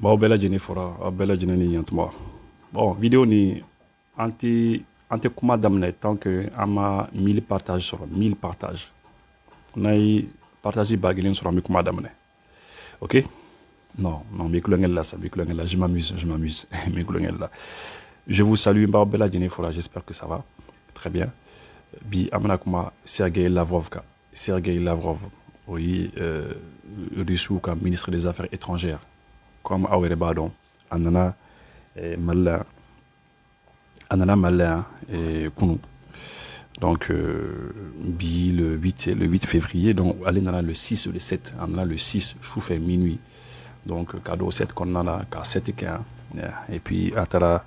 Bon, bella jeni fora, bella jeni ni yantuma. Bon, vidéo ni anti kuma damne tant que ama 1000 partages sur 1000 partages. On a partagé bagilin sur mi kuma damne. OK? Non, non, mi kulengel là, ça, mi kulengel là, je m'amuse, mi kulengel là. Je vous salue, mba bella jeni fora, j'espère que ça va. Très bien. Bi amana kuma Sergei Lavrov ka. Sergei Lavrov, oui, russe ka ministre des Affaires étrangères. Comme Awere Badon, Anana Malla, Kounou. Donc, bi le 8 février, donc allez dans le 6 ou le 7, Anana le 6, choufé minuit. Donc, cadeau 7 qu'on a, ka 7 et puis Atara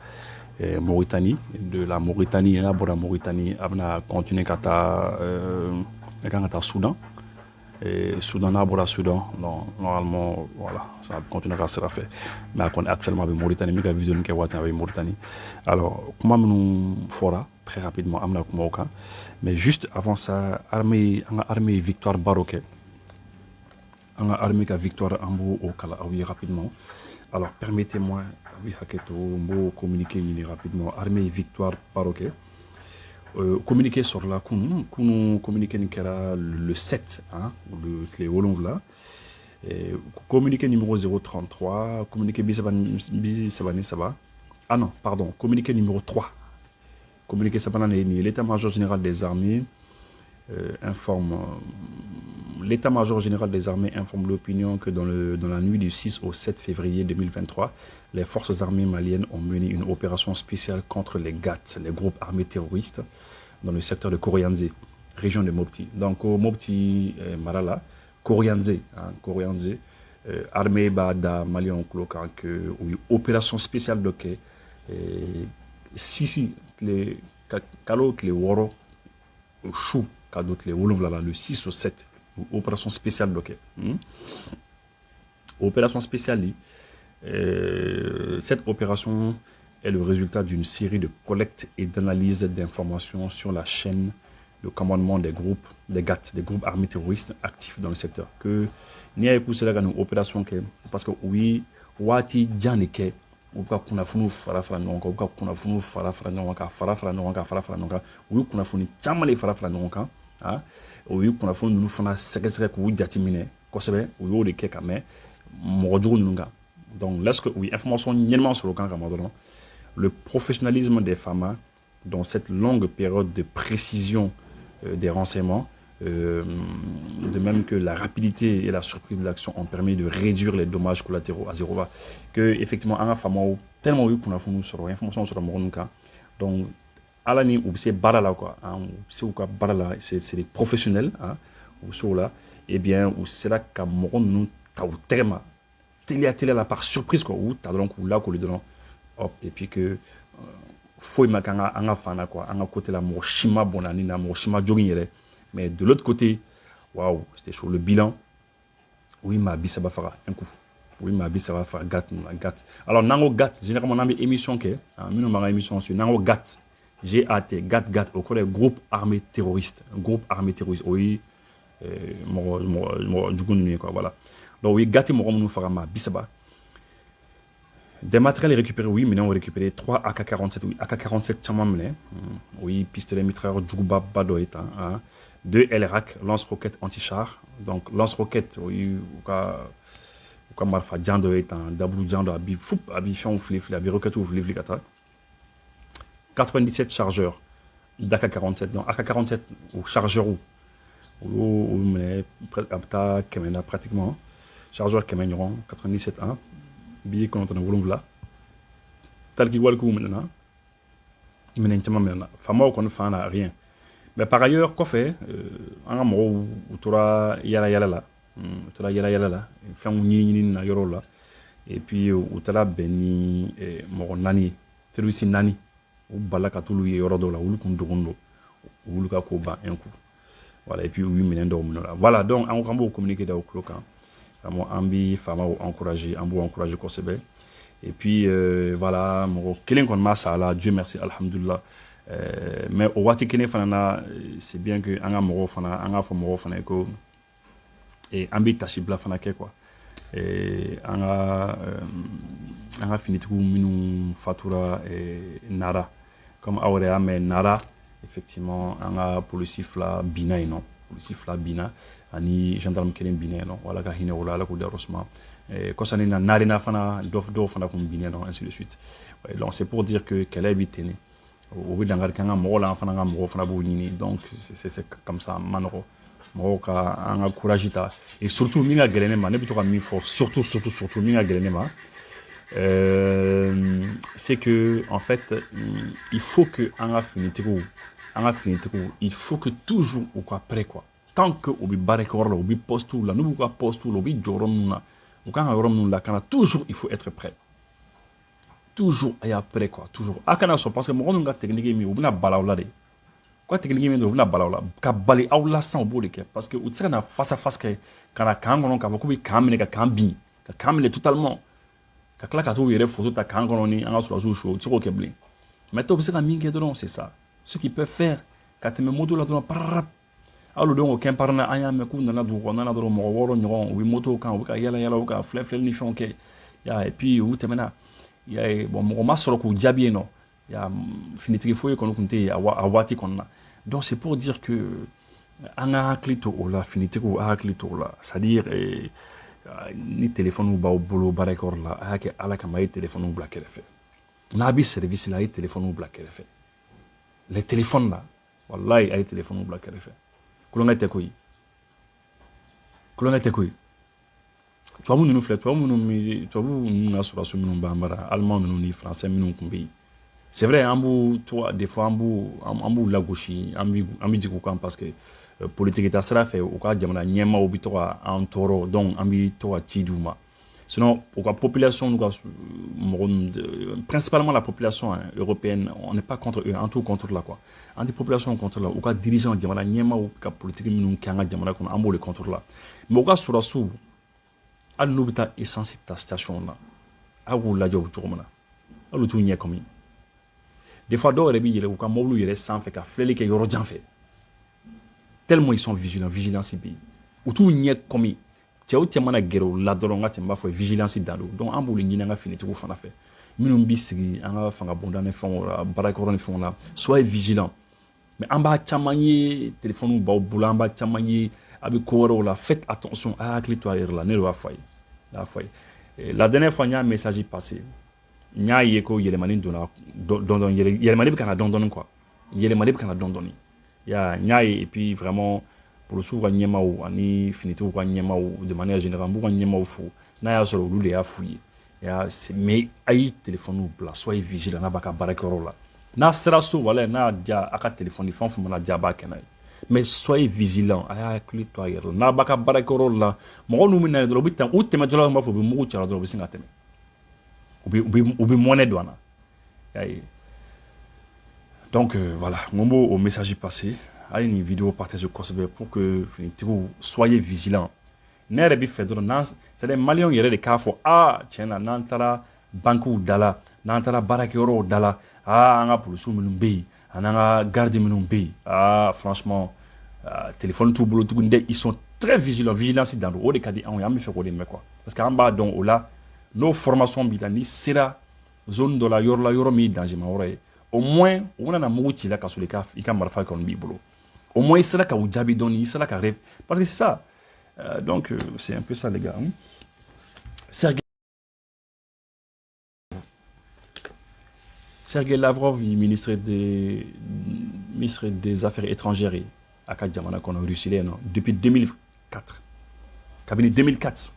Mauritanie, de la Mauritanie, là, pour la Mauritanie, abna continuer kata Soudan. Et Soudan, Soudan, non, normalement, voilà, ça continue à se faire. Mais actuellement, avec Mauritanie, mais vision avec Mauritanie. Alors, comment nous fera très rapidement, mais juste avant ça, armée victoire baroque, armée victoire ambo au Kala, oui, rapidement. Alors, permettez-moi, oui, communiquer rapidement, armée victoire baroque. Communiquer sur la communiquer le 7, hein, le Hollande là. Communiqué numéro 033, communiqué Bisabani. Ah non, pardon, communiqué numéro 3. Communiqué Sabanani, l'état-major général des armées informe. L'état-major général des armées informe l'opinion que dans la nuit du 6 au 7 février 2023, les forces armées maliennes ont mené une opération spéciale contre les GAT, les groupes armés terroristes, dans le secteur de Korianzé, région de Mopti. Donc, au Mopti Marala, Korianzé, armée da Malien Klokan, que opération spéciale de quai, si les Kalo, les Woro, Chou, Kadot, les Wolouvlala, le 6 au 7. Opération spéciale bloquée. Opération spéciale, cette opération est le résultat d'une série de collectes et d'analyses d'informations sur la chaîne de commandement des groupes, des GAT, des groupes armés terroristes actifs dans le secteur. Que n'y a poussé la opération parce que oui, wati janike ou ka kunafunu farafara nonka ou ka kunafunu farafara nonka oui kunafuni chamale farafara nonka ah oui kunafuni nous fana sɛgɛsɛgɛ k'u jateminɛ kosɛbɛ u y'o de kɛ ka mɛn mɔgɔ jugu ninnu kan. Donc lorsque oui information ɲɛnama sɔrɔ kan kama dɔrɔn le professionnalisme des FAMA dans cette longue période de précision des renseignements, de même que la rapidité et la surprise de l'action ont permis de réduire les dommages collatéraux à zéro. Que effectivement, on a tellement eu qu'on a fait sur l'information sur la Moronuka. Donc, Alani ou c'est Barala quoi, c'est Barala, c'est des professionnels, hein, ou sur là, et bien ou c'est là qu'à Moronu t'as ou tellement télé là par surprise quoi, ou t'as donc ou là qu'on lui donne. Et puis que faut makanga anga fana quoi anga côté la moshima bonani na moshima jogging mais de l'autre côté waouh c'était sur le bilan oui ma bisaba fara un coup oui ma bisaba fara gat. Alors nango gat généralement on a émission que mino ma émission sur nango gat gat au collège groupe armé terroriste oui mo djugunu quoi voilà. Donc oui gat mo nous fara ma bisaba. Des matériels récupérés, oui, mais on a récupéré 3 AK-47, oui, AK-47 Tchamamne, oui, pistolet mitrailleur Djougba Badoit, 2 LRAC, lance-roquettes anti-char, donc lance-roquettes, oui, ou Marfa Djandoet, Dablou Djando, Abi Foup, Abi Fion, Flifli, Abi Roquette ou Flifli Kata, 97 chargeurs d'AK-47, donc AK-47 ou chargeur ou pratiquement, chargeur Kemenuron, 97-1. Billet qu'on entend volontiers tel qu'il voit le coup maintenant il mène tellement maintenant fama qu'on ne fait rien mais par ailleurs quoi fait en amour ou tora yala là fait ni na yoro là et puis ou tala beni mo nani terroriste nani ou balaka tulu yoro do la ou kum dogondo ou luka ko ba un coup voilà et puis oui mène do là voilà donc on va communiquer dans le clocan ambi fama encourager Kosebe et puis voilà mon kelen kon masa là Dieu merci alhamdulillah mais au wati kene fana c'est bien que anga mo fana ko et ambi tashibla fana ke quoi et anga anga finitiku minu fatura nara comme awre ame nara effectivement anga polisi fla bina non polisi fla bina ani gendarme kelen bina non wala ka hine wala la ko darosma kosani na narina fana do fana ko bina non ainsi de suite donc c'est pour dire que qu'elle est tenu au bout d'un kanga mo la fana nga mo fana bo nini donc c'est comme ça manoro mo ka anga courage ta et surtout minga gelene ma ne bito ka mi fort surtout minga gelene ma c'est que en fait il faut que il faut que toujours au quoi après quoi tant que obi barekor la obi poste la nous quoi poste obi jorom na ou quand rom la kana toujours il faut être prêt toujours et après quoi toujours akana so parce que mo nga technique mi obina balawla de quoi technique mi obina balawla ka bali awla sans bo de parce que utsaka na face à face que kana kangono ka ko bi kamine ka kambi ka kamine totalement ka kla ka to yere photo ta kangono ni anga so so show tsoko keble mais to bisaka mingi dedans c'est ça ce qu'ils peuvent faire quand me moto la dedans parap allo donc aucun parna anya me ku na do ko na do mo woro nyon wi moto kan wi ka yala ka flef ni fonke ya et puis ou temena ya bon mo ma soro ko jabie no ya finitri foye kono kunte awati konna donc c'est pour dire que anga klito ola finitri ko klito la c'est-à-dire ni téléphone ou ba bolo barekor la ake ala ka may téléphone ou black fait na bi service la téléphone ou black fait les téléphones là wallahi ay téléphone ou black fait kulonga te koy tuamu nunu filɛ tuamu nunu na sɔrɔso minnu b'an bara allemand minnu ni français minnu kun bɛ yen c'est vrai an b'u des fois an b'u lagosi an bɛ jigin u kan parce que politique ta sira fɛ u ka jamana ɲɛmaaw bɛ to ka an tɔɔrɔ donc an bɛ to ka ci d'u ma sinon u ka population n'u ka mɔgɔ principalement la population européenne on n'est pas contre eux an t'u contre la quoi an tɛ population contre la u ka dirigeant jamana ɲɛmaaw ka politique minnu kɛ an ka jamana kɔnɔ an b'o de contre la mais u ka sɔrɔsiw al n'u bɛ taa essence ta station na a b'u lajɛ o cogo min na hali t'u ɲɛ kɔmi des fois dɔw yɛrɛ bɛ yɛlɛ u ka mobile yɛrɛ sanfɛ ka filɛli kɛ yɔrɔ jan fɛ tellement ils sont vigilants vigilance bɛ yen u t'u ɲɛ kɔmi cɛw cɛ mana gɛrɛ u la dɔrɔn n ka tɛmɛ b'a fɔ vigilance dan don donc an b'olu ɲini an ka finitigiw fana fɛ minnu bɛ sigi an ka fanga bonda ni fɛnw la baarakɛyɔrɔ ni fɛnw la soyez vigilants mais an b'a caman ye téléphone b'aw bolo an b'a caman ye a bɛ ko wɛrɛw la faites attention a hakili to a yɛrɛ la ne de b'a fɔ a ye la dernière fois n y'a message passé n y'a ye ko yɛlɛmani donna dɔɔni yɛlɛmani bɛ ka na dɔɔni quoi yɛlɛmani bɛ ka na dɔɔni n y'a ye et puis vraiment polisiw ka ɲɛmaaw ani finitigiw ka ɲɛmaaw de manière générale n b'u ka ɲɛmaaw fo n'a y'a sɔrɔ olu de y'a f'u ye mais a ye téléphone bila soyez vigilant n'a b'a ka baarakɛyɔrɔ la n'a sera so wala n'a diya a ka téléphone fɛn o fɛn mana diya a b'a kɛ n'a ye mais soyez vigilants a y'a hakili to a yɛrɛ la n'a b'a ka baarakɛyɔrɔ la mɔgɔ n'u bɛ na dɔrɔn u tɛmɛtɔla b'a fɔ u bɛ mugu cɛla dɔrɔn u bɛ sin ka tɛmɛ u bɛ mɔnɛ don a na donc voilà n b'o o message passé a ye nin vidéo partager kosɛbɛ pour que finitigiw soyez vigilants ne yɛrɛ bɛ fɛ dɔrɔn c'est à dire maliyɛnw yɛrɛ de k'a fɔ tiɲɛ na n'an taara bankiw da la n'an taara baarakɛyɔrɔw da la an ka polisiw minnu bɛ yen an'an ka garde minnu bɛ yen franchement téléphone t'u bolo tuguni dɛ ils sont très vigilants vigilance dan don o de ka di anw ye an bɛ fɛ k'o de mɛn quoi parce que an b'a dɔn o la n'o formation b'i la n'i sera zone dɔ la yɔrɔ min ye danger ma yɔrɔ ye au moins u bɛna na mugu ci la ka sɔrɔ i ka marifa kɔni b'i bolo au moins i sera ka u jaabi dɔɔni i sera ka rêve parce que c'est ça donc c'est un peu ça les gars Sergei Lavrov, ministre des Affaires étrangères à Kadjamana qu'on a réussi depuis 2004. Cabinet 2004.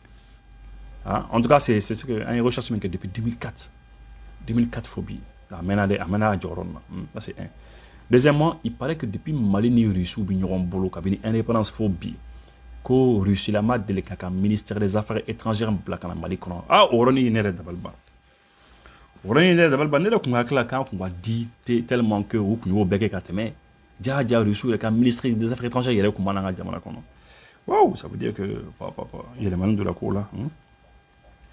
En tout cas, c'est ce que un recherche depuis 2004. 2004 phobie. Ça c'est un. Deuxièmement, il paraît que depuis Mali ni Russie ou Bignon Bolo, cabinet indépendance phobie. Que Russie la mat de l'État ministère des Affaires étrangères en Mali. Oroni n'est pas Orani ne dabal banne da kun hakla kan kun ba di tellement que ou kun yo beke ka teme ja reçu le ministre des Affaires étrangères yele kun mana jamana kono waouh ça veut dire que il y a les de la cour là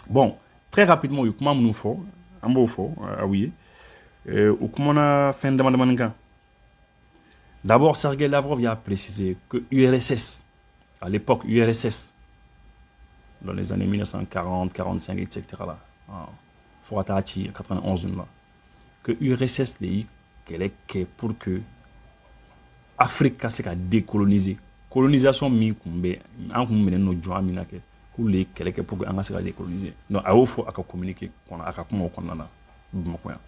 bon très rapidement il comment nous faut en beau faux oui ou comment a fin de manka d'abord Sergei Lavrov a précisé que URSS à l'époque URSS dans les années 1940 45 etc là fo ka taa ci 91 la que URSS de yi kɛlɛ kɛ pour que Afrique ka se ka décoloniser colonisation min kun bɛ an kun minɛ n'o jɔn min na kɛ k'olu ye kɛlɛ kɛ pour que an ka se ka décoloniser donc a y'o fɔ a ka communiqué kɔnɔ a ka kumaw kɔnɔna na Bamakɔ yan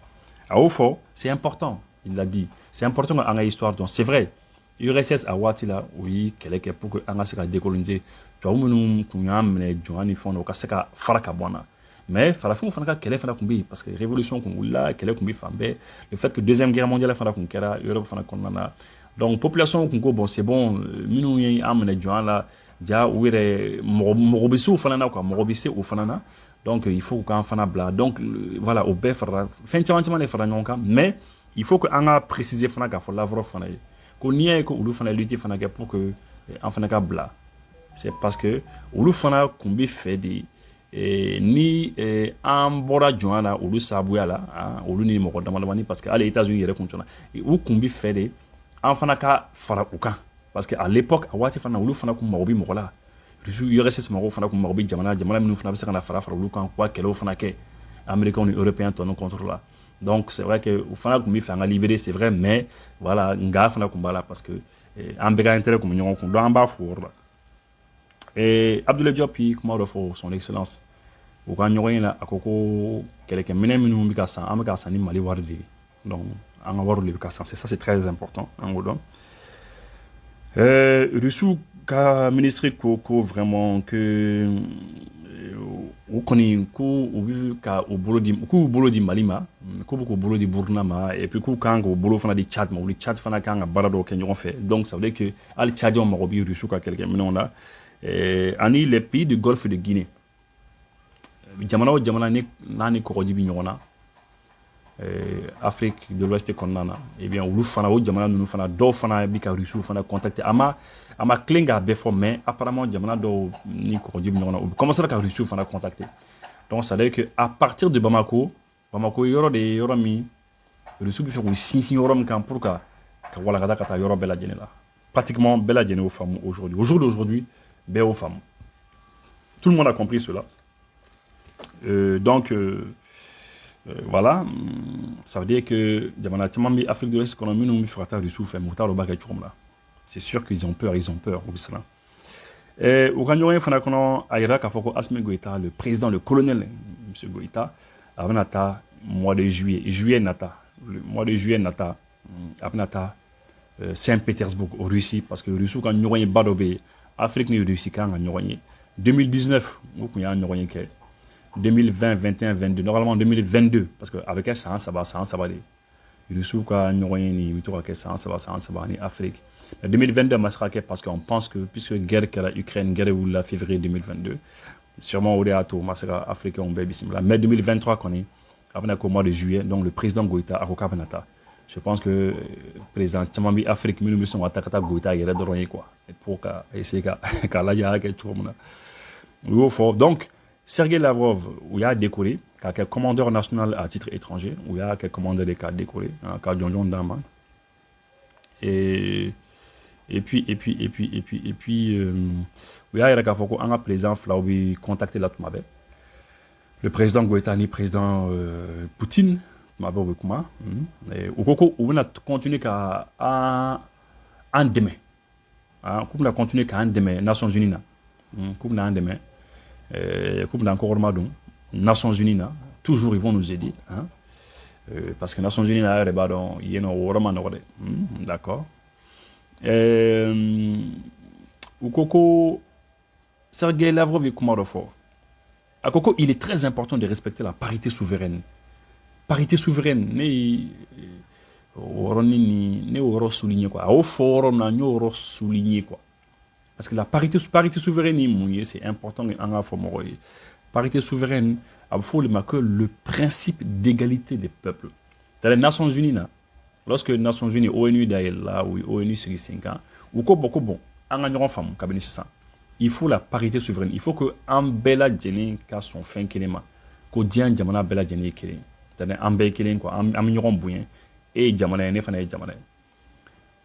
a y'o fɔ c'est important il l'a dit c'est important que an ka histoire dɔn c'est vrai URSS a waati la o ye kɛlɛ kɛ pour que an ka se ka décoloniser tubabu minnu tun y'an minɛ jɔn ni fɛnw na o ka se ka fara ka bɔ an na mais farafinw fana ka kɛlɛ fana tun bɛ yen parce que révolution kun wulila kɛlɛ tun bɛ fan bɛɛ le fait que deuxième guerre mondiale fana kun kɛra Europe fana kɔnɔna na donc population kun ko bon c'est bon minnu ye an minɛ jɔn la ja u yɛrɛ mɔgɔ bɛ se o fana na quoi mɔgɔ bɛ se o fana na donc il faut k'an fana bila donc voilà o bɛɛ farala fɛn caman de fara ɲɔgɔn kan mais il faut que an ka préciser fana k'a fɔ Lavrov fana ye ko n'i y'a ye ko olu fana lutte fana kɛ pour que an fana ka bila c'est parce que olu fana kun bɛ fɛ de ni an bɔra jɔn na olu sabuya la olu ni mɔgɔ damadamani parce que hali États-Unis yɛrɛ kun tɔnna u kun bɛ fɛ de an fana ka fara u kan parce que à l'époque a waati fana olu fana kun mago bɛ mɔgɔ la URSS mɔgɔw fana kun mago bɛ jamana minnu fana bɛ se ka na fara olu kan k'u ka kɛlɛw fana kɛ américains ni européens tɔnɔ contre la donc c'est vrai que u fana kun bɛ fɛ an ka libérer c'est vrai mais voilà nka fana kun b'a la parce que an bɛɛ ka intérêt kun bɛ ɲɔgɔn kun donc an b'a fo o yɔrɔ la Abdoulaye Diop yi kuma dɔ fɔ son excellence u ka ɲɔgɔn ye la a ko ko kɛlɛkɛminɛ minnu bɛ ka san an bɛ ka san ni Mali wari de ye donc an ka wariw de bɛ ka san ça c'est très important an k'o dɔn Russiw ka ministre ko vraiment que u kɔni ko u bɛ ka u bolo di Mali ma k'u bɛ k'u bolo di Burkina ma et puis k'u kan k'u bolo fana di Tchad ma olu Tchad fana kan ka baara dɔw kɛ ɲɔgɔn fɛ donc ça veut dire que hali Tchadiens mago bɛ Russiw ka kɛlɛkɛminɛnw la ani les pays du Golfe de Guinée jamana o jamana n'a ni kɔgɔji bɛ ɲɔgɔn na Afrique de l'Ouest kɔnɔna na eh bien olu fana o jamana ninnu fana dɔw fana bɛ ka Russiw fana contacter a ma tilen k'a bɛɛ fɔ mais apparemment jamana dɔw ni kɔgɔji bɛ ɲɔgɔn na u commencé ka Russiw fana contacter donc ça veut dire que à partir de Bamako yɔrɔ de ye yɔrɔ min Russiw bɛ fɛ k'u sinsin yɔrɔ min kan pour ka walakata ka taa yɔrɔ bɛɛ lajɛlen la pratiquement bɛɛ lajɛlen y'o faamu aujourd'hui au jour d'aujourd'hui bɛɛ y'o faamu tout le monde a compris cela donc voilà ça veut dire que jamana caman bɛ Afrique de l'Ouest kɔnɔ minnu bɛ fɛ ka taa Russiw fɛ mais u t'a dɔn u b'a kɛ cogo min na c'est sûr qu'ils ont peur u bɛ siran u ka ɲɔgɔn ye fana kɔnɔ a yira k'a fɔ ko Assimi Goïta le président le colonel monsieur Goïta a bɛna taa mois de juillet nata le mois de juillet nata a bɛna taa Saint-Pétersbourg au Russie parce que Russiw ka ɲɔgɔn ye ba dɔ bɛ yen Afrique ni Russie kan ka ɲɔgɔn ye 2019 u kun y'a ɲɔgɔn ye kɛ 2020, 21, 22, normalement 2022, parce qu'avec ça, ça va, Russiw ka ɲɔgɔn ye ni bɛ to ka kɛ san saba ni Afrique. Mais 2022 ma se ka kɛ parce qu'on pense que puisque guerre kɛra Ukraine, guerre wulila février 2022, sûrement o de y'a to ma se ka africains bɛɛ bisimila. Mais 2023 kɔni a bɛna k'au mois de juillet, donc le président Goïta a ko k'a bɛna taa. Je pense que président caman bɛ Afrique minnu bɛ sɔn ka taa ka taa Goïta yɛrɛ dɔrɔn ye quoi, pour ka essayer k'a lajɛ a kɛ cogo min na. U y'o fɔ donc Sergei Lavrov, où il a décoré, qui est commandeur national à titre étranger, où il a commandeur des cas décorés, qui a John Dama. Et puis, où il a un président Flaoui contacté là, le président Goïta, le président Poutine, où on a continué à en demain. On a continué à en demain, Nations Unies. On a en demain. Comme dans le Nations Unies, toujours ils vont nous aider. Hein? Parce que Nations Unies, d'accord. Sergei Lavrov et Kumarofo. Il est très important de respecter la parité souveraine. Parité souveraine, souligné quoi. Au forum, on souligné quoi. Parce que la parité souveraine, c'est important en Afrique. Parité souveraine, il faut que le principe d'égalité des peuples. Dans les Nations Unies, lorsque les Nations Unies, ONU d'ailleurs là, ou ONU sur 5 ans, ou beaucoup bon, il faut la parité souveraine. Il faut que un bella djeni ka son fin kelema, ko dian jamana bella djeni kelen. C'est-à-dire un bel kelen quoi, un mignon bouin et jamana ne fana jamana.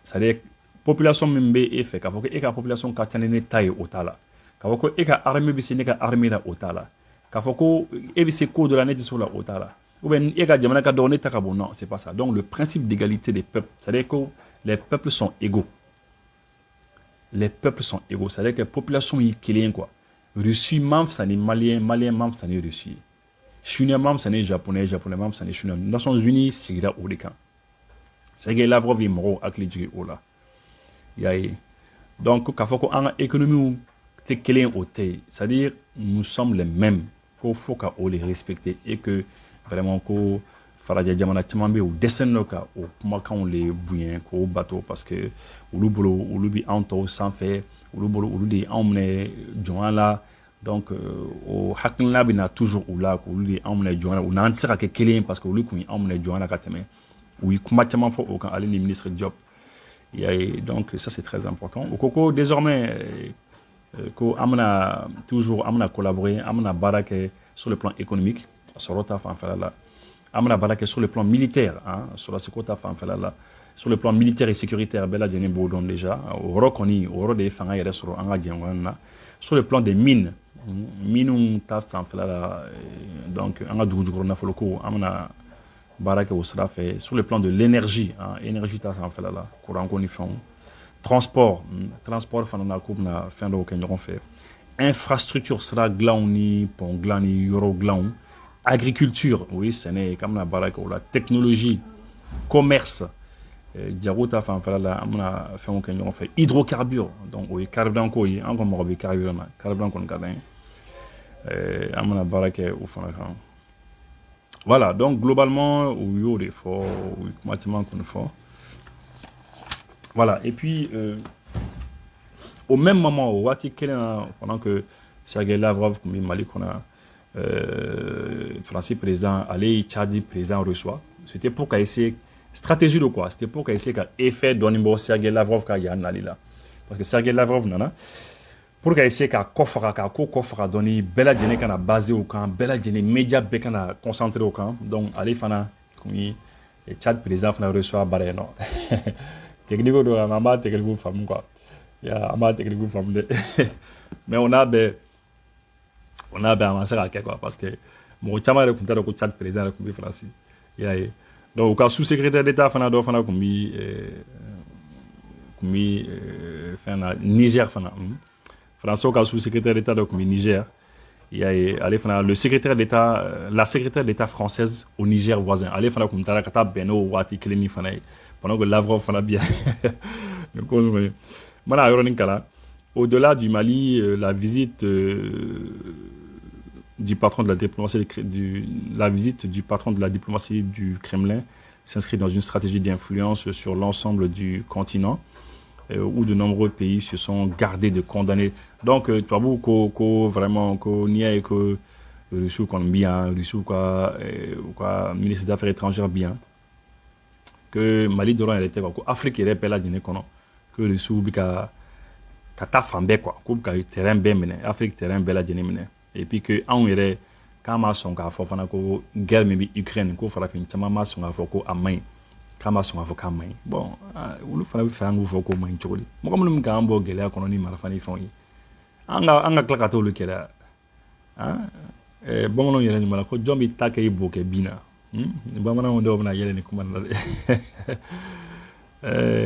C'est-à-dire population min bɛ e fɛ k'a fɔ ko e ka population ka ca ni ne ta ye o t'a la k'a fɔ ko e ka armée bɛ se ne ka armée la o t'a la K'a fɔ ko e bɛ se ko dɔ la ne tɛ se o la o t'a la ou bien e ka jamana ka dɔgɔ ne ta ka bon, non, c'est pas ça. Donc le principe d'égalité des peuples, c'est-à-dire que les peuples sont égaux. Les peuples sont égaux, c'est-à-dire que la population est kelen quoi. Russie membre ça n'est malien, malien membre ça n'est Russie. Chinois membre ça n'est japonais, japonais membre ça n'est chinois. Nations Unies c'est là au cas. C'est que Lavrov est mort avec les djigé au là. Donc k'a fɔ ko an ka économie tɛ kelen o tɛ, c'est-à-dire nous sommes les mêmes. Qu'il faut qu'on les respecte et que vraiment ko faraja jamana caman bɛ u dɛsɛlen don ka o kumakanw le bonya k'o bato parce que olu bolo olu bi anw tɔw sanfɛ, olu bolo olu de anw minɛ jɔnya la, donc o hakilina bɛ na toujours u la k'olu de anw minɛ jɔnya la, u n'an tɛ se ka kɛ kelen parce que olu kun ye anw minɛ jɔnya la ka tɛmɛ, u ye kuma caman fɔ o kan ale ni ministre Diop. Donc ça c'est très important. Au Coco désormais qu'on amena toujours amena collaborer, amena barake sur le plan économique, sur le plan militaire, hein, sur le plan militaire et sécuritaire, bella djeni bodon déjà, au reconi, au re des fanga yere sur le plan des mines, minum taf san fela, donc anga doujuro na foloko amena barake au srafe, sur le plan de l'énergie, hein, énergie taf san fela, courant conifon. Transport fanana coupe na fin de aucun fait. Infrastructure sera glauni, pont glani, euro glaun. Agriculture, oui, c'est né comme la baraka ou la technologie, commerce. Diarota fanfala amna fait aucun fait. Hydrocarbures, donc oui, carburant quoi, encore morbi carburant qu'on gagne. Amna baraka ou fanaka. Voilà, donc globalement, oui, il y a des forts, oui, comment qu'on fait. Voilà, et puis au même moment, pendant que Sergei Lavrov, comme Mali, qu'on a français président, allez, Tchadi président reçoit, c'était pour qu'il essaie, stratégie de quoi? C'était pour qu'il essaie qu'un effet d'Onimbo Sergei Lavrov qu'il y a là. Parce que Sergei Lavrov, nana, pour qu'il essaie qu'un coffre, donner, bella djene qu'on a basé au camp, bella djene média qu'on a concentré au camp, donc allez, fana, comme Tchad président, fana reçoit, barré, non. Technique de la maman, technique femme quoi. Il y a ama technique femme mais on a avancé à quoi parce que mon chama de compter de Tchad président de Kumbi français. Donc au sous-secrétaire d'État fana do fana Kumbi fana Niger fana. Français au sous-secrétaire d'État de Kumbi Niger. Allez fana le secrétaire d'État la secrétaire d'État française au Niger voisin. Allez fana kumtara kata beno wati keleni fana. Pendant que Lavrov fana bien. Au-delà du Mali, la visite du patron de la diplomatie du Kremlin s'inscrit dans une stratégie d'influence sur l'ensemble du continent où de nombreux pays se sont gardés de condamner. Donc, tu vois beaucoup vraiment n'y a que Russie bien, Russie quoi ministre des Affaires étrangères bien. Que Mali doron elle était quoi Afrique est repela dîner kono que le sou bika kata fambe quoi ko ka terrain ben mene Afrique terrain bela dîner mene et puis que on irait kama son ka fo fana ko guerre mi Ukraine ko fara fin chama ma son ka fo ko amai kama son ka fo kamai bon ulu fana bi fa ngu fo ko mai choli mo ko mun ka ambo gele kono ni mara fani fon yi anga klaka to lu kela hein bon non yele ni mala ko jombi take iboke bina.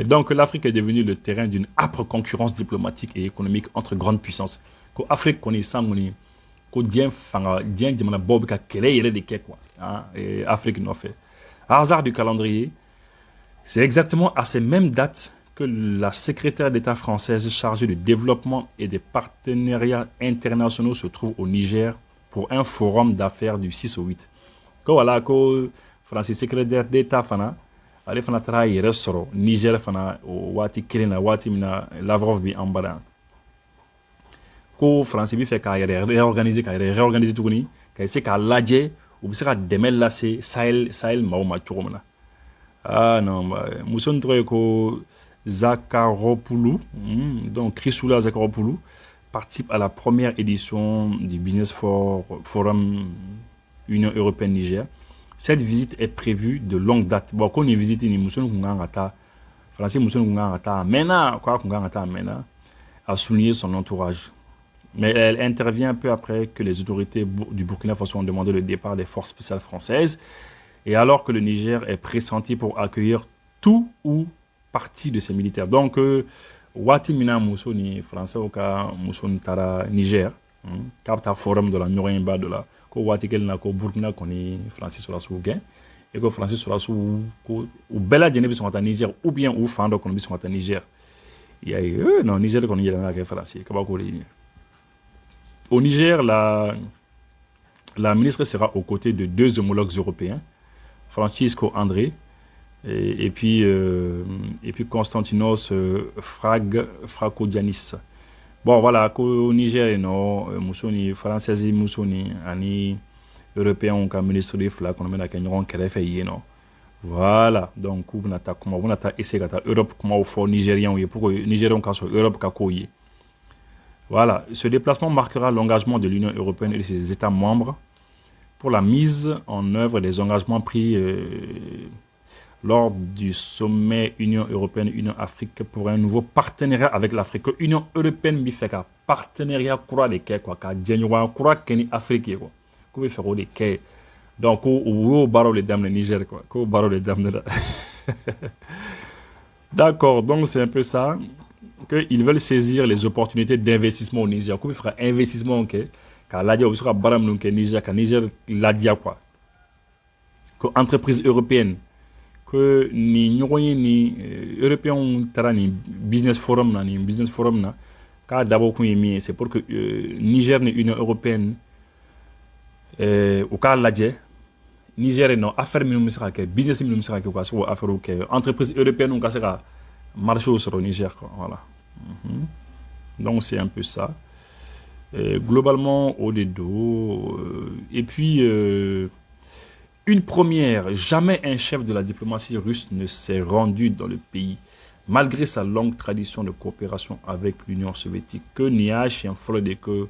Donc l'Afrique est devenue le terrain d'une âpre concurrence diplomatique et économique entre grandes puissances. L'Afrique connaît ça, qu'au dien dimana bob ka kele yere de quoi. Afrique n'en fait. À hasard du calendrier, c'est exactement à ces mêmes dates que la secrétaire d'État française chargée du développement et des partenariats internationaux se trouve au Niger pour un forum d'affaires du 6 au 8. Voilà que Francis secrétaire d'État fana ale fana tara yɛrɛ sɔrɔ Niger fana waati kelen na waati min na Lavrov bi an bara ko France bi fɛ k'a yɛrɛ réorganiser tuguni ka essayer k'a lajɛ u bɛ se ka dɛmɛ lase Sahel maaw ma cogo min na non muso in tɔgɔ ye ko Zakharopoulou donc Chrysoula Zakharopoulou participe à la première édition du Business Forum Union européenne Niger. Cette visite est prévue de longue date. Bon, quand on est visité, ni muso ngata, français muso ngata, mena quoi ngata mena, a souligné son entourage. Mais elle intervient peu après que les autorités du Burkina Faso ont demandé le départ des forces spéciales françaises et alors que le Niger est pressenti pour accueillir tout ou partie de ses militaires. Donc, Wati Mina Moussoni, français au cas Moussoni Tara Niger, capta forum de la Nyorimba de la ko Wati Kelna ko Burkina koni Francis Solassou gain et que Francis Solassou ou Bella Djene bi sont à Niger ou bien ou Fando koni bi sont à Niger. Il y a non Niger koni yela na Français kabako li. Au Niger, la ministre sera aux côtés de deux homologues européens, Francisco André et puis Konstantinos Fragodianis. Bon, voilà, au Niger, non, Moussoni, Français, Moussoni, Ani, Européens, on a ministre de Flag, on a mis la Kenyon, Kerefeye, non. Voilà, donc, on a essayé de Europe, comment on fait Nigérien, pourquoi Nigérien, quand sur Europe, Kakoye. Voilà, ce déplacement marquera l'engagement de l'Union européenne et de ses États membres pour la mise en œuvre des engagements pris lors du sommet Union européenne-Union Afrique pour un nouveau partenariat avec l'Afrique. Union européenne bi fait un partenariat kura de kɛ quoi, ka diɲɛɲɔgɔnya kura kɛ ni Afrique ye quoi. K'u bɛ fɛ k'o de kɛ. Donc o y'o baaraw de daminɛ Niger quoi, k'o baaraw de daminɛ la. D'accord, donc c'est un peu ça. Qu'ils veulent saisir les opportunités d'investissement au Niger. K'u bɛ fɛ ka investissement kɛ, k'a lajɛ u bɛ se ka baara minnu kɛ Niger, ka Niger ladiya quoi. Que entreprise européenne que ni ɲɔgɔn ni européens taara ni business forum na k'a dabɔ kun ye min ye c'est pour que Niger ni Union européenne u k'a lajɛ Niger ye affaire minnu bɛ se ka kɛ business minnu bɛ se ka kɛ u ka se k'o affaire kɛ entreprise européenne ka se ka marché sɔrɔ Niger quoi, voilà. Donc c'est un peu ça. Globalement au dedo et puis une première, jamais un chef de la diplomatie russe ne s'est rendu dans le pays, malgré sa longue tradition de coopération avec l'Union soviétique. Que Niash, un follow de que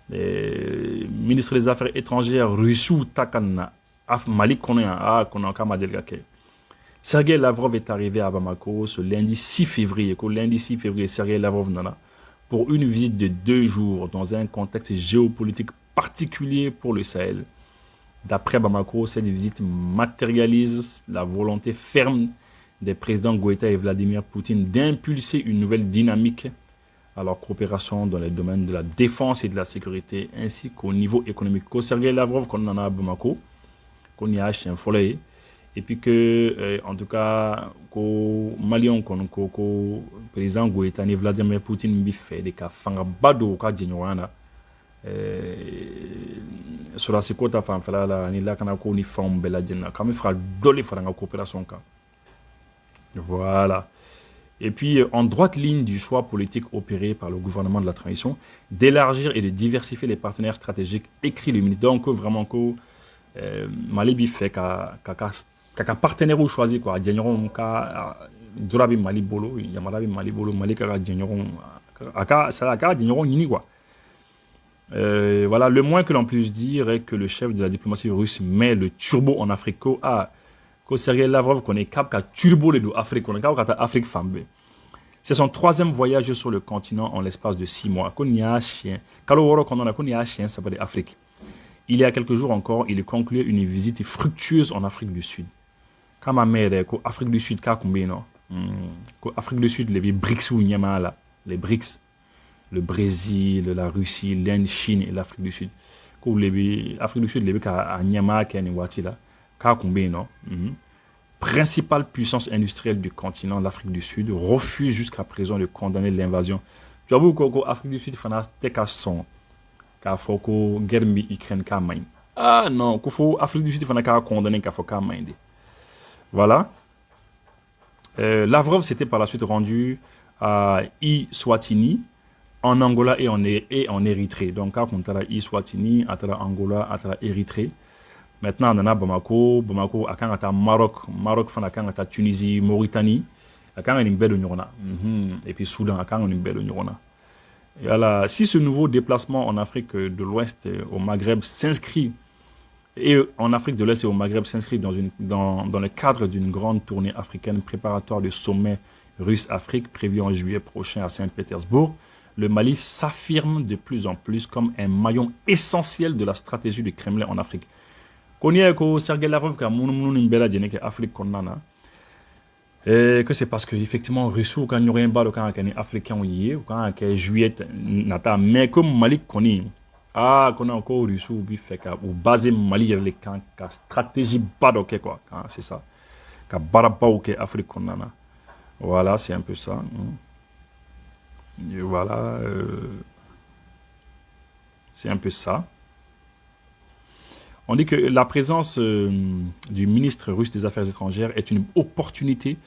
ministre des Affaires étrangères russe Takana, Malik Sergei Lavrov est arrivé à Bamako ce lundi 6 février. Lundi 6 février, Sergei Lavrov nana pour une visite de 2 jours dans un contexte géopolitique particulier pour le Sahel. D'après Bamako, cette visite matérialise la volonté ferme des présidents Goïta et Vladimir Poutine d'impulser une nouvelle dynamique à leur coopération dans les domaines de la défense et de la sécurité, ainsi qu'au niveau économique. Sergei Lavrov, qu'on en a à Bamako, qu'on y a acheté un follet, et puis que, en tout cas, qu'au Malion, qu'au président Goïta et Vladimir Poutine, fait des cas fangabado au cas de sur la sécurité la ni la kana ko ni fam bela jenna kam fera dole fera nga coopération ka. Voilà. Et puis en droite ligne du choix politique opéré par le gouvernement de la transition d'élargir et de diversifier les partenaires stratégiques, écrit le ministre. Donc vraiment que Mali bi fait ka partenaire ou choisi quoi jenyon ka durabi Mali bolo yamarabi Mali bolo Mali ka jenyon aka ça ka jenyon ni quoi. Voilà, le moins que l'on puisse dire est que le chef de la diplomatie russe met le turbo en Afrique. Que Sergei Lavrov connaît cap qu'à turbo les deux Afrique, on a Afrique femme. C'est son 3e voyage sur le continent en l'espace de 6 mois. Qu'on y a chien, qu'on y a chien, ça s'appelle Afrique. Il y a quelques jours encore, il concluait une visite fructueuse en Afrique du Sud. Quand ma mère, Afrique du Sud, combien non? Afrique du Sud, les BRICS ou Nyamala, les BRICS. Le Brésil, la Russie, l'Inde, Chine et l'Afrique du Sud. L'Afrique du Sud, les à Nyama, Kaniwatila, Kakumbe, non. Principale puissance industrielle du continent, l'Afrique du Sud, refuse jusqu'à présent de condamner l'invasion. Tu as vu que l'Afrique du Sud, c'est qu'à son, qu'à faut que guerre Ukraine, qu'à main. Ah non, qu'il faut l'Afrique du Sud, qu'à condamner, qu'à faut qu'à main. Voilà. Lavrov s'était par la suite rendu à Eswatini, en Angola et en Érythrée. Donc, quand on a Eswatini, à Angola, à Érythrée. Maintenant, on a Bamako, à Maroc, à Tunisie, Mauritanie, à et puis Soudan, à voilà. Si ce nouveau déplacement en Afrique de l'Ouest au Maghreb s'inscrit, et en Afrique de l'Est et au Maghreb s'inscrit dans le cadre d'une grande tournée africaine préparatoire du sommet russe-Afrique prévu en juillet prochain à Saint-Pétersbourg, le Mali s'affirme de plus en plus comme un maillon essentiel de la stratégie du Kremlin en Afrique. Connaît que Sergei Lavrov a que Afrique que c'est parce que effectivement Russie quand il y aurait un bal quand africain ou quand juillet nata mais comme Mali connaît qu'on a encore Russie ou fait ou basé Mali les camps stratégie pas ok quoi c'est ça ka baraba ou Afrique connana voilà c'est un peu ça et voilà c'est un peu ça. On dit que la présence du ministre russe des Affaires étrangères est une opportunité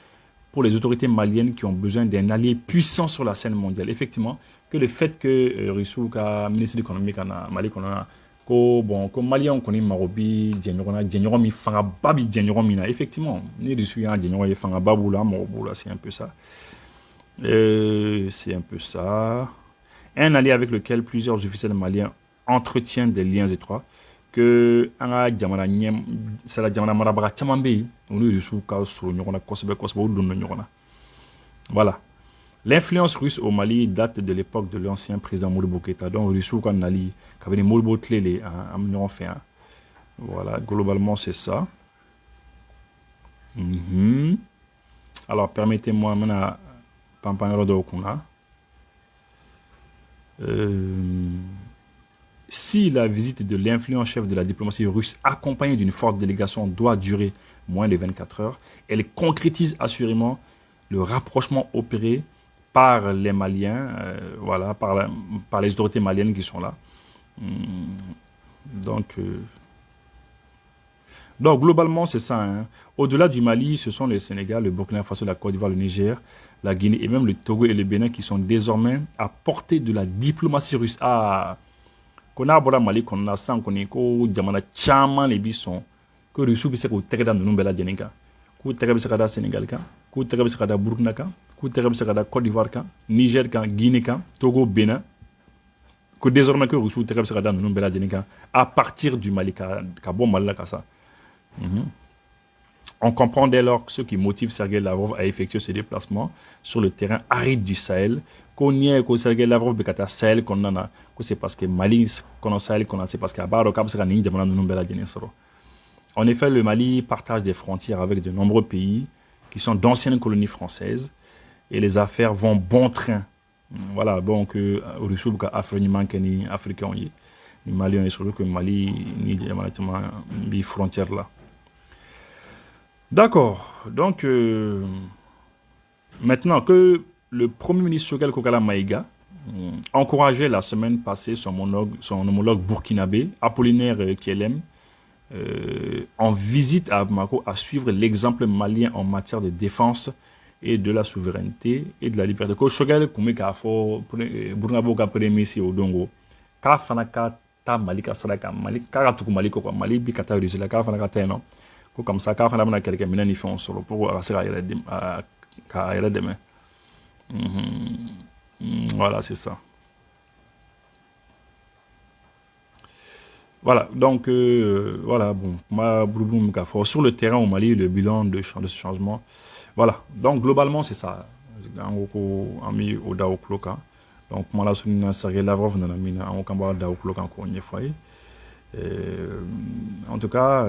pour les autorités maliennes qui ont besoin d'un allié puissant sur la scène mondiale. Effectivement, que le fait que Russou, le ministre de l'économie, Mali, que Mali, on connaît Marobi, Djenoromi, Fangababi, Djenoromi, effectivement, ni Russou, Djenoromi, Fangababoula, Maroboula, c'est un peu ça. C'est un peu ça. Un allié avec lequel plusieurs officiels maliens entretiennent des liens étroits. Que c'est la jamana marabara caman be yen olu de su ka suru ɲɔgɔn na kosɛbɛ kosɛbɛ olu donna ɲɔgɔn na. Voilà. L'influence russe au Mali date de l'époque de l'ancien président Modibo Keïta. Donc Russe ka nali kabini Modibo tlele am ɲɔgɔn fɛ. Voilà, globalement c'est ça. Alors permettez-moi maintenant pampanyɔrɔ dɔw kunna. Si la visite de l'influent chef de la diplomatie russe accompagnée d'une forte délégation doit durer moins de 24 heures, elle concrétise assurément le rapprochement opéré par les Maliens, voilà, par les autorités maliennes qui sont là. Donc globalement, c'est ça. Hein. Au-delà du Mali, ce sont le Sénégal, le Burkina Faso, la Côte d'Ivoire, le Niger, la Guinée et même le Togo et le Bénin qui sont désormais à portée de la diplomatie russe. Qu'on a bora Mali qu'on a sans qu'on ko jamana chama les bisons que Russie bise ko tege da nunu bela jeninga ko tege bise kada Sénégal kan ko tege bise kada Burkina kan ko tege bise kada Côte d'Ivoire kan Niger kan Guinée kan Togo Bénin que désormais que Russie tege bise kada nunu bela jeninga à partir du Mali ka bon Mali la ka ça. On comprend dès lors ce qui motive Sergei Lavrov à effectuer ses déplacements sur le terrain aride du Sahel. Qu'on y ait que Sergei Lavrov bekata Sahel qu'on en a, que c'est parce que Mali qu'on Sahel qu'on a, c'est parce qu'à Baro Cap c'est En effet, le Mali partage des frontières avec de nombreux pays qui sont d'anciennes colonies françaises et les affaires vont bon train. Voilà, donc au Russie africain ni africain ni Mali on est sur que Mali ni directement bi frontière là. D'accord, donc maintenant que le Premier ministre Choguel Kokala Maïga encourageait la semaine passée son homologue burkinabé, Apollinaire Kielem, en visite à Bamako à suivre l'exemple malien en matière de défense et de la souveraineté et de la liberté. Ko Choguel Koumé Kafo, Burkinabo Kapre si Odongo, Kafana Kata Malika Sadaka, Malika Tuku Maliko, Mali Bikata Rusila, Kafana Kata non. Comme ça, quand on a quelqu'un qui fait un solo pour rassurer à demain. Voilà, c'est ça. Voilà, donc, voilà, bon, sur le terrain au Mali, le bilan de ce changement. Voilà, donc globalement, c'est ça. Donc, moi, là, Sergei Lavrov, en tout cas,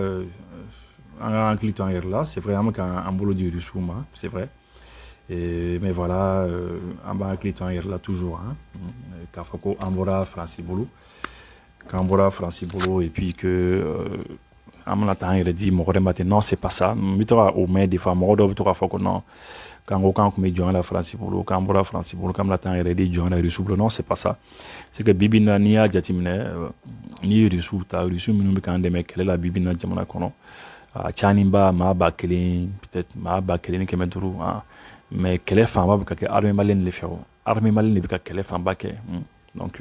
un client là, c'est vraiment qu'un boulot du Russouma, c'est vrai. Mais voilà, un client là toujours. Kafako Ambora Francibolo. Kambora Francibolo, et puis que. Amanatan, il a dit, non, c'est pas ça. Mitra au mai, des fois, Morodo, tu as non. Quand on met Johan la Francibolo, Kambora Francibolo, comme l'attend, il a dit, Johan la Russoublo, non, c'est pas ça. C'est que Bibina Nia Jatimne, ni Russou, ta Russou, mais quand des mecs, la Bibina Jamana Kono. Chanimba ma bakele peut-être ma bakele ke meduru mais kele famba ba ke armée malienne le fero armée malienne be kele famba ke donc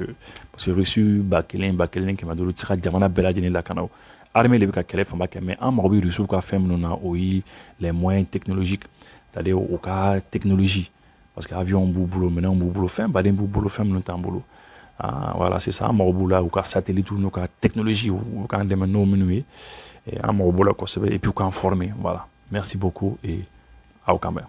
parce que reçu bakele ke meduru tsaka jamana bela jeni la kanao armée le be kele famba ke mais en morbi reçu ka fem nona oui les moyens technologiques c'est-à-dire au cas technologie parce que avion boulot maintenant boulot fin ba den boulot fin non tamboulot voilà c'est ça morboula ou ka satellite ou no ka technologie ou ka dem no minuit et puis qu'on former. Voilà. Merci beaucoup et à Okamba.